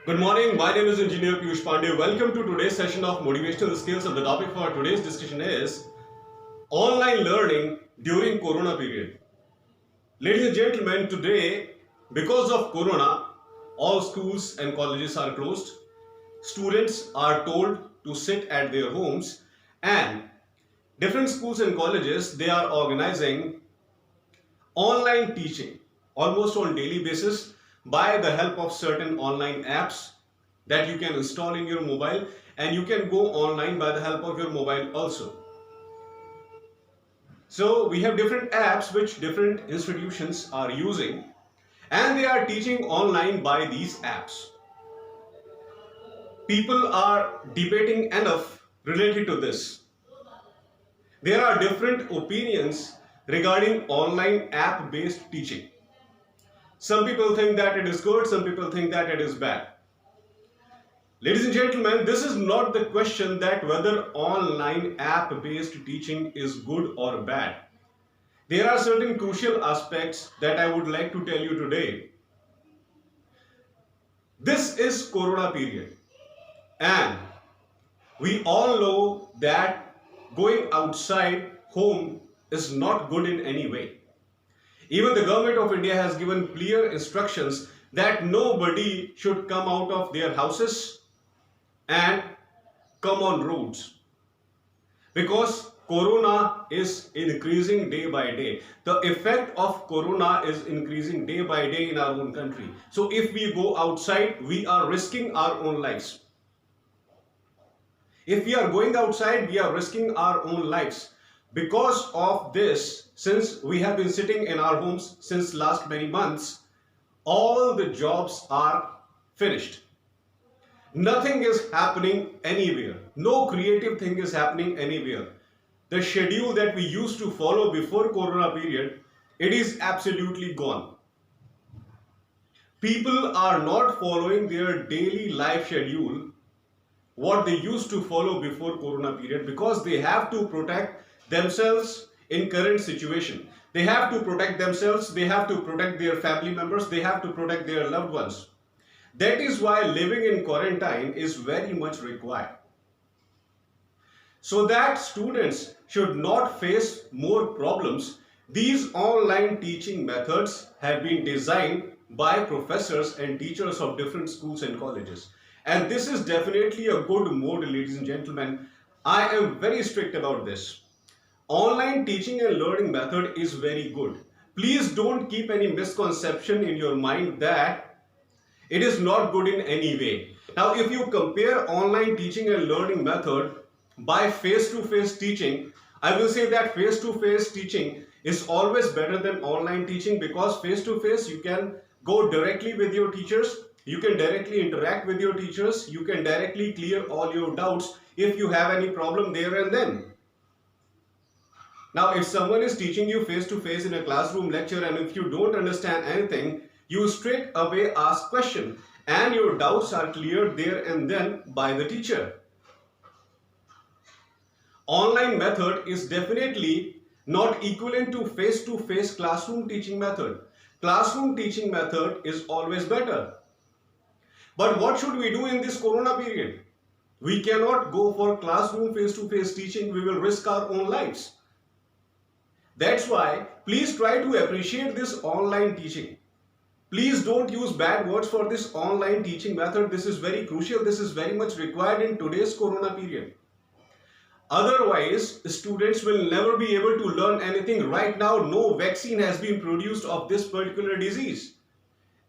Good morning. My name is Engineer Piyush Pandey. Welcome to today's session of Motivational Skills. And the topic for today's discussion is online learning during Corona period. Ladies and gentlemen, today, because of Corona, all schools and colleges are closed. Students are told to sit at their homes, and different schools and colleges, they are organizing online teaching almost on daily basis by the help of certain online apps that you can install in your mobile, and you can go online by the help of your mobile also. So we have different apps which different institutions are using, and they are teaching online by these apps. People are debating enough related to this. There are different opinions regarding online app based teaching. Some people think that it is good, some people think that it is bad. Ladies and gentlemen, this is not the question that whether online app based teaching is good or bad. There are certain crucial aspects that I would like to tell you today. This is Corona period, and we all know that going outside home is not good in any way. Even the government of India has given clear instructions that nobody should come out of their houses and come on roads, because corona is increasing day by day. The effect of corona is increasing day by day in our own country. So if we go outside, we are risking our own lives. If we are going outside, we are risking our own lives. Because of this, since we have been sitting in our homes since last many months, all the jobs are finished. Nothing is happening anywhere. No creative thing is happening anywhere. The schedule that we used to follow before Corona period, it is absolutely gone. People are not following their daily life schedule, what they used to follow before Corona period, because they have to protect themselves in current situation. They have to protect themselves, they have to protect their family members, they have to protect their loved ones. That is why living in quarantine is very much required, so that students should not face more problems. These online teaching methods have been designed by professors and teachers of different schools and colleges. And this is definitely a good mode, ladies and gentlemen. I am very strict about this. Online teaching and learning method is very good. Please don't keep any misconception in your mind that it is not good in any way. Now, if you compare online teaching and learning method by face-to-face teaching, I will say that face-to-face teaching is always better than online teaching, because face-to-face you can go directly with your teachers, you can directly interact with your teachers, you can directly clear all your doubts if you have any problem there and then. Now, if someone is teaching you face-to-face in a classroom lecture, and if you don't understand anything, you straight away ask question, and your doubts are cleared there and then by the teacher. Online method is definitely not equivalent to face-to-face classroom teaching method. Classroom teaching method is always better. But what should we do in this Corona period? We cannot go for classroom face-to-face teaching. We will risk our own lives. That's why please try to appreciate this online teaching. Please don't use bad words for this online teaching method. This is very crucial. This is very much required in today's Corona period. Otherwise, students will never be able to learn anything. Right now, no vaccine has been produced of this particular disease.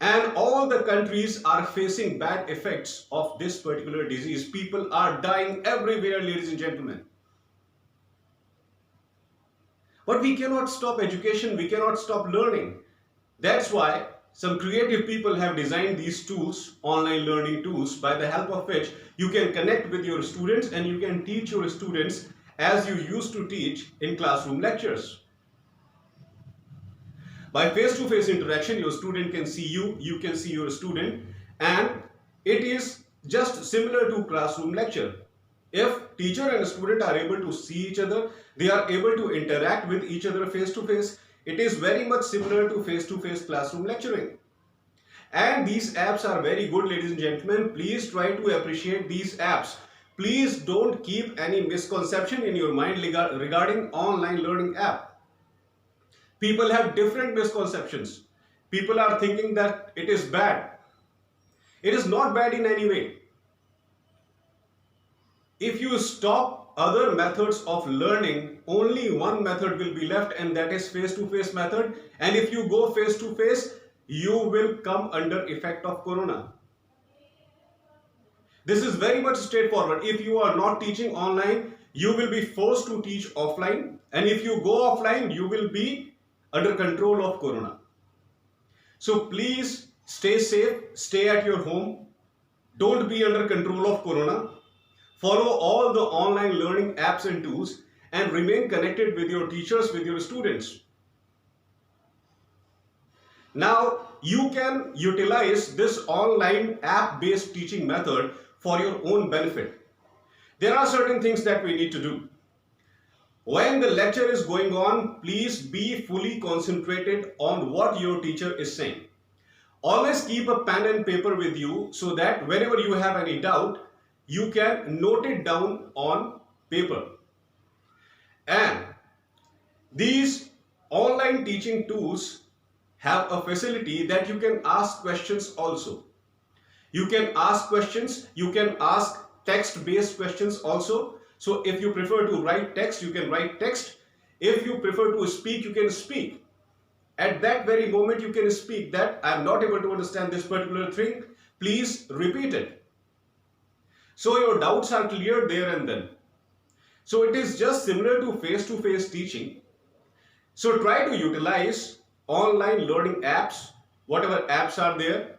And all the countries are facing bad effects of this particular disease. People are dying everywhere, ladies and gentlemen. But we cannot stop education, we cannot stop learning. That's why some creative people have designed these tools, online learning tools, by the help of which you can connect with your students and you can teach your students as you used to teach in classroom lectures. By face-to-face interaction, your student can see you, you can see your student, and it is just similar to classroom lecture. If teacher and student are able to see each other, they are able to interact with each other face to face, it is very much similar to face classroom lecturing. And these apps are very good, ladies and gentlemen. Please try to appreciate these apps. Please don't keep any misconception in your mind regarding online learning app. People have different misconceptions. People are thinking that it is bad. It is not bad in any way. If you stop other methods of learning, only one method will be left, and that is face-to-face method. And if you go face-to-face, you will come under effect of corona. This is very much straightforward. If you are not teaching online, you will be forced to teach offline. And if you go offline, you will be under control of corona. So please stay safe, stay at your home. Don't be under control of corona. Follow all the online learning apps and tools and remain connected with your teachers, with your students. Now, you can utilize this online app-based teaching method for your own benefit. There are certain things that we need to do. When the lecture is going on, please be fully concentrated on what your teacher is saying. Always keep a pen and paper with you so that whenever you have any doubt, you can note it down on paper. And these online teaching tools have a facility that you can ask questions also. You can ask questions, you can ask text-based questions also. So if you prefer to write text, you can write text. If you prefer to speak, you can speak. At that very moment, you can speak that I am not able to understand this particular thing. Please repeat it. So your doubts are cleared there and then. So it is just similar to face-to-face teaching. So try to utilize online learning apps, whatever apps are there,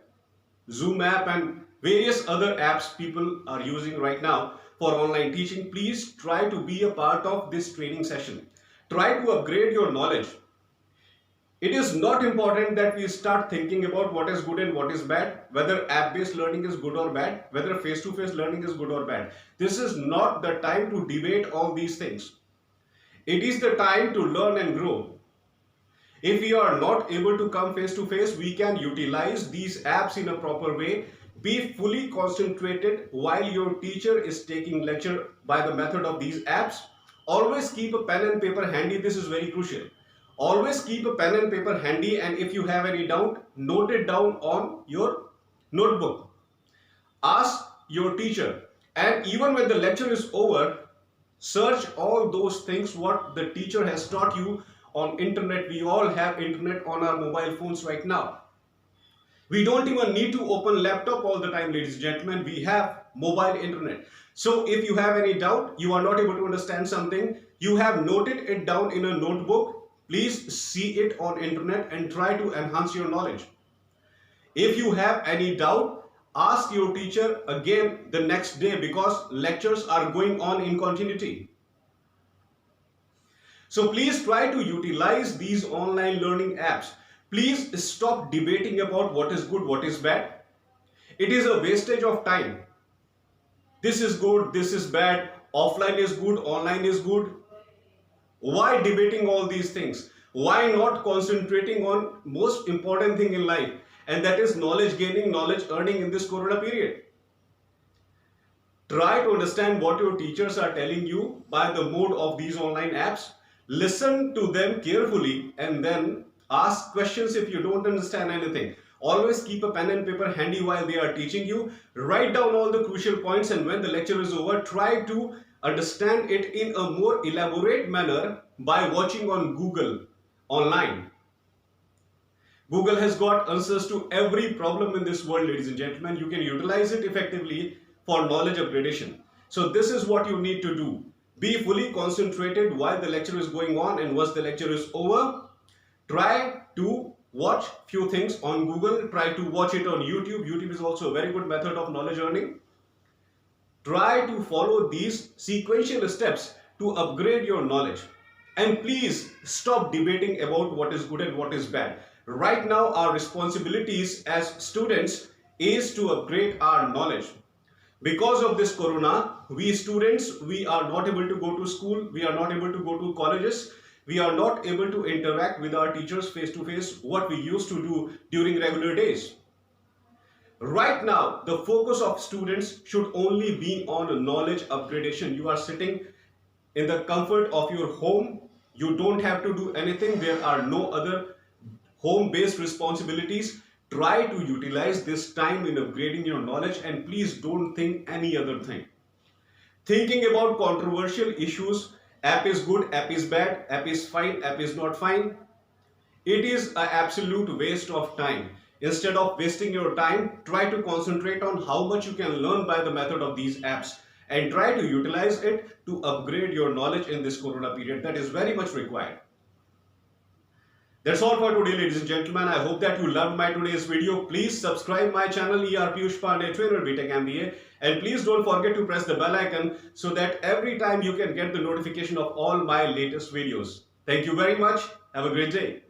Zoom app and various other apps people are using right now for online teaching. Please try to be a part of this training session. Try to upgrade your knowledge. It is not important that we start thinking about what is good and what is bad, whether app-based learning is good or bad, whether face-to-face learning is good or bad. This is not the time to debate all these things. It is the time to learn and grow. If we are not able to come face-to-face, we can utilize these apps in a proper way. Be fully concentrated while your teacher is taking lecture by the method of these apps. Always keep a pen and paper handy. This is very crucial. Always keep a pen and paper handy, and if you have any doubt, note it down on your notebook. Ask your teacher, and even when the lecture is over, search all those things what the teacher has taught you on internet. We all have internet on our mobile phones right now. We don't even need to open laptop all the time, ladies and gentlemen. We have mobile internet. So if you have any doubt, you are not able to understand something, you have noted it down in a notebook. Please see it on internet and try to enhance your knowledge. If you have any doubt, ask your teacher again the next day, because lectures are going on in continuity. So please try to utilize these online learning apps. Please stop debating about what is good, what is bad. It is a wastage of time. This is good, this is bad, offline is good, online is good. Why debating all these things? Why not concentrating on most important thing in life, and that is knowledge gaining, knowledge earning in this corona period? Try to understand what your teachers are telling you by the mode of these online apps. Listen to them carefully and then ask questions if you don't understand anything. Always keep a pen and paper handy while they are teaching you. Write down all the crucial points, and when the lecture is over, try to understand it in a more elaborate manner by watching on Google online. Google has got answers to every problem in this world, ladies and gentlemen. You can utilize it effectively for knowledge upgradation. So this is what you need to do. Be fully concentrated while the lecture is going on, and once the lecture is over, try to watch few things on Google. Try to watch it on YouTube. YouTube is also a very good method of knowledge earning. Try to follow these sequential steps to upgrade your knowledge. And please stop debating about what is good and what is bad. Right now, our responsibilities as students is to upgrade our knowledge. Because of this corona, we students, we are not able to go to school, we are not able to go to colleges, we are not able to interact with our teachers face to face, what we used to do during regular days. Right now, the focus of students should only be on knowledge upgradation. You are sitting in the comfort of your home. You don't have to do anything. There are no other home-based responsibilities. Try to utilize this time in upgrading your knowledge, and please don't think any other thing. Thinking about controversial issues, app is good, app is bad, app is fine, app is not fine, it is an absolute waste of time. Instead of wasting your time, try to concentrate on how much you can learn by the method of these apps and try to utilize it to upgrade your knowledge in this corona period. That is very much required. That's all for today, ladies and gentlemen. I hope that you loved my today's video. Please subscribe my channel ER Piyush Pandey, Trainer BTech MBA, and please don't forget to press the bell icon so that every time you can get the notification of all my latest videos. Thank you very much. Have a great day.